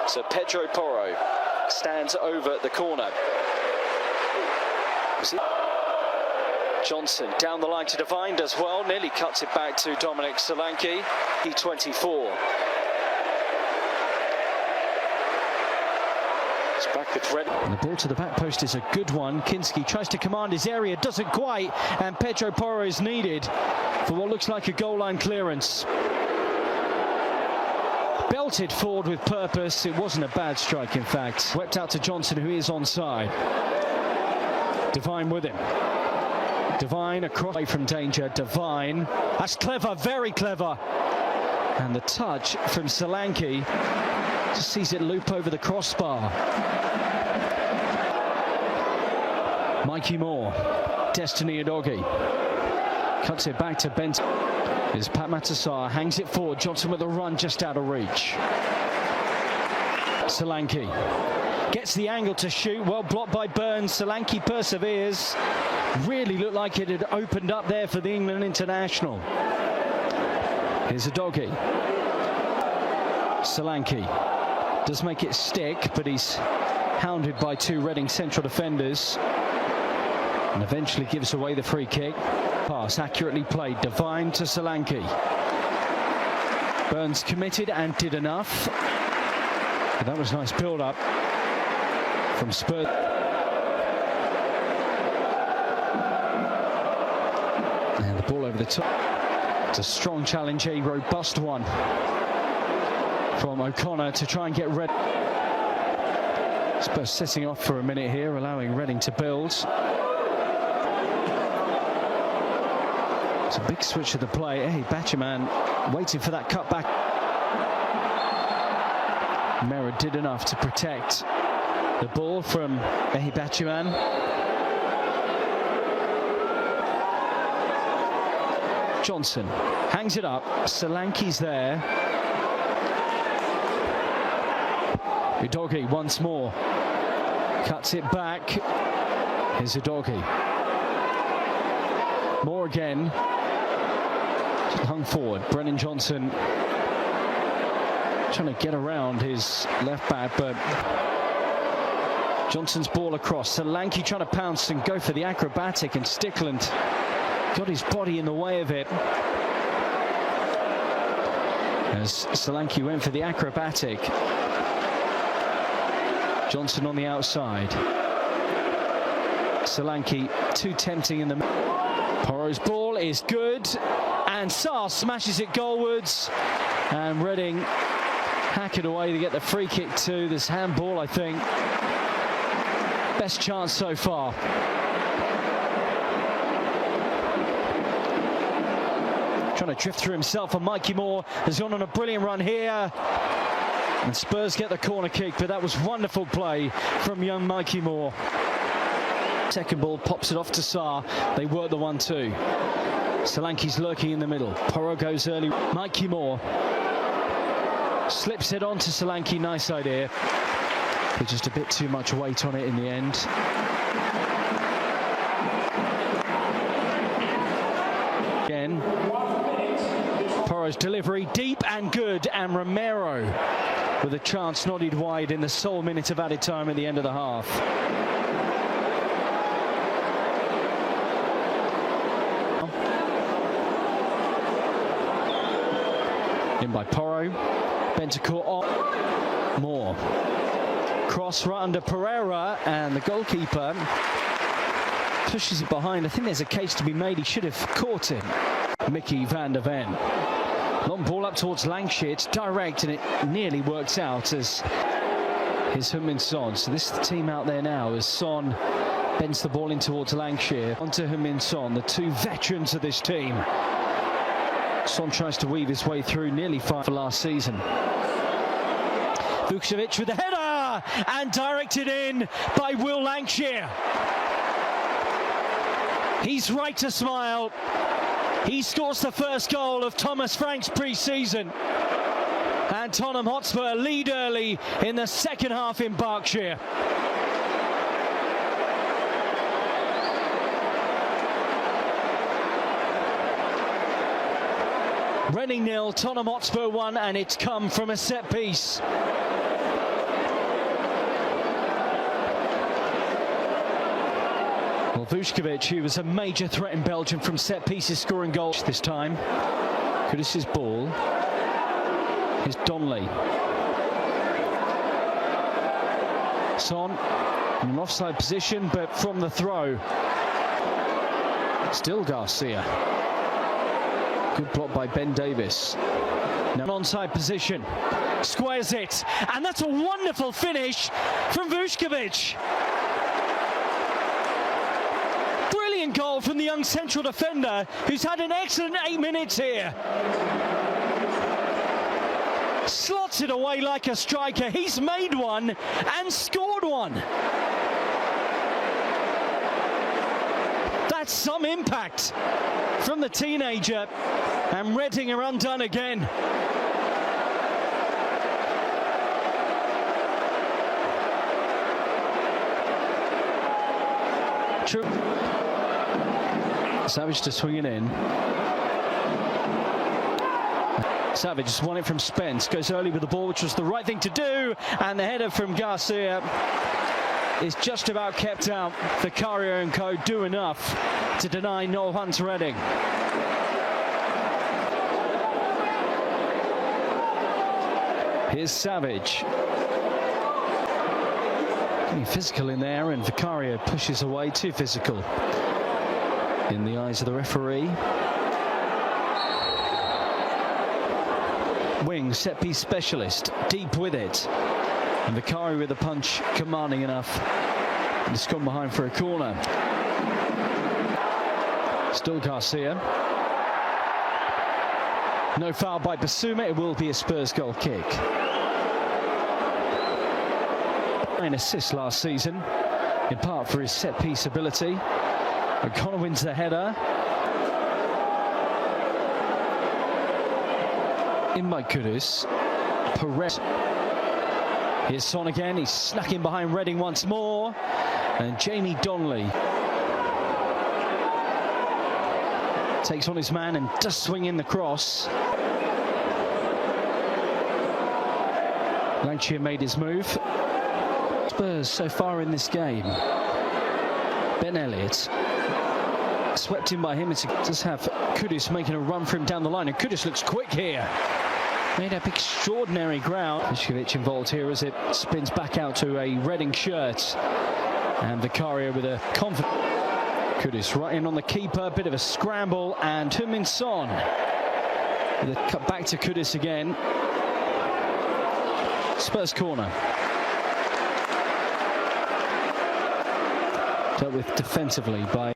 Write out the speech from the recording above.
So Pedro Porro stands over the corner. Johnson down the line to Devine, does well, nearly cuts it back to Dominic Solanke. E24. It's back with Red. And the ball to the back post is a good one. Kinski tries to command his area, doesn't quite, and Pedro Porro is needed for what looks like a goal line clearance. Belted forward with purpose. It wasn't a bad strike, in fact. Swept out to Johnson, who is onside. Devine with him. Devine across away from danger. Devine. That's clever, very clever. And the touch from Solanke. Just sees it loop over the crossbar. Mikey Moore. Destiny Udogie. Cuts it back to Benton. Here's Pat Matassar. Hangs it forward. Johnson with a run just out of reach. Solanke. Gets the angle to shoot. Well blocked by Burns. Solanke perseveres. Really looked like it had opened up there for the England international. Here's Udogie. Solanke does make it stick, but he's hounded by two Reading central defenders and eventually gives away the free kick. Pass accurately played. Devine to Solanke. Burns committed and did enough. But that was a nice build-up from Spurs. And the ball over the top. It's a strong challenge, a robust one from O'Connor to try and get Reading. Spurs sitting off for a minute here, allowing Reading to build. It's a big switch of the play. Hey, Batcherman waiting for that cut back. Mera did enough to protect the ball from Ehi Batcherman. Johnson hangs it up. Solanke's there. Udogie once more. Cuts it back. Here's Udogie. More again. Just hung forward. Brennan Johnson trying to get around his left back, but Johnson's ball across. Solanke trying to pounce and go for the acrobatic, and Stickland got his body in the way of it. As Solanke went for the acrobatic. Johnson on the outside. Solanke too tempting in the... Porro's ball is good, and Sarr smashes it goalwards, and Reading hack it away to get the free kick too. This handball, I think, best chance so far. Trying to drift through himself, and Mikey Moore has gone on a brilliant run here. And Spurs get the corner kick, but that was wonderful play from young Mikey Moore. Second ball, pops it off to Sarr. They work the 1-2. Solanke's lurking in the middle. Porro goes early. Mikey Moore slips it on to Solanke. Nice idea. But just a bit too much weight on it in the end. Again. Porro's delivery deep and good, and Romero with a chance nodded wide in the sole minute of added time at the end of the half. In by Porro. Bentancur on. Moore. Cross right under Pereira, and the goalkeeper pushes it behind. I think there's a case to be made. He should have caught him. Mickey van der Ven. Long ball up towards Lancashire. It's direct, and it nearly works out as his Heung-min Son. So this is the team out there now as Son bends the ball in towards Lancashire. Onto Heung-min Son, the two veterans of this team. Son tries to weave his way through, nearly 5 for last season. Vukcevic with the header, and directed in by Will Lancashire. He's right to smile. He scores the first goal of Thomas Frank's pre-season. And Tottenham Hotspur lead early in the second half in Berkshire. Reading 0, Tottenham Hotspur 1, and it's come from a set piece. Well, Vučković, who was a major threat in Belgium from set pieces, scoring goals this time. Kudus's ball. Here's Donnelly. Son in an offside position, but from the throw. Still Garcia. Good block by Ben Davis. Now an onside position. Squares it. And that's a wonderful finish from Vučković. Brilliant goal from the young central defender, who's had an excellent 8 minutes here. Slots it away like a striker. He's made one and scored one. That's some impact from the teenager, and Reading are undone again. True. Savage to swing it in. Savage just won it from Spence, goes early with the ball, which was the right thing to do, and the header from Garcia is just about kept out. Vicario and co do enough to deny Noel Hunt's Reading. Here's Savage. Getting physical in there, and Vicario pushes away, too physical in the eyes of the referee. Wing, set-piece specialist, deep with it. And Vicario with a punch, commanding enough. And it's gone behind for a corner. Still Garcia. No foul by Basuma, it will be a Spurs goal kick. 9 assists last season, in part for his set-piece ability. O'Connor wins the header. In by Kudus. Perez. Here's Son again. He's snuck in behind Reading once more. And Jamie Donnelly takes on his man and does swing in the cross. Lancia made his move. Spurs so far in this game. Ben Elliott. Swept in by him. It's just have Kudus making a run for him down the line, and Kudus looks quick here. Made up extraordinary ground. Vučković involved here as it spins back out to a Reading shirt, and Vicario with a confident. Kudus right in on the keeper, bit of a scramble, and Heung-min Son with a cut back to Kudus again. Spurs corner. Dealt with defensively by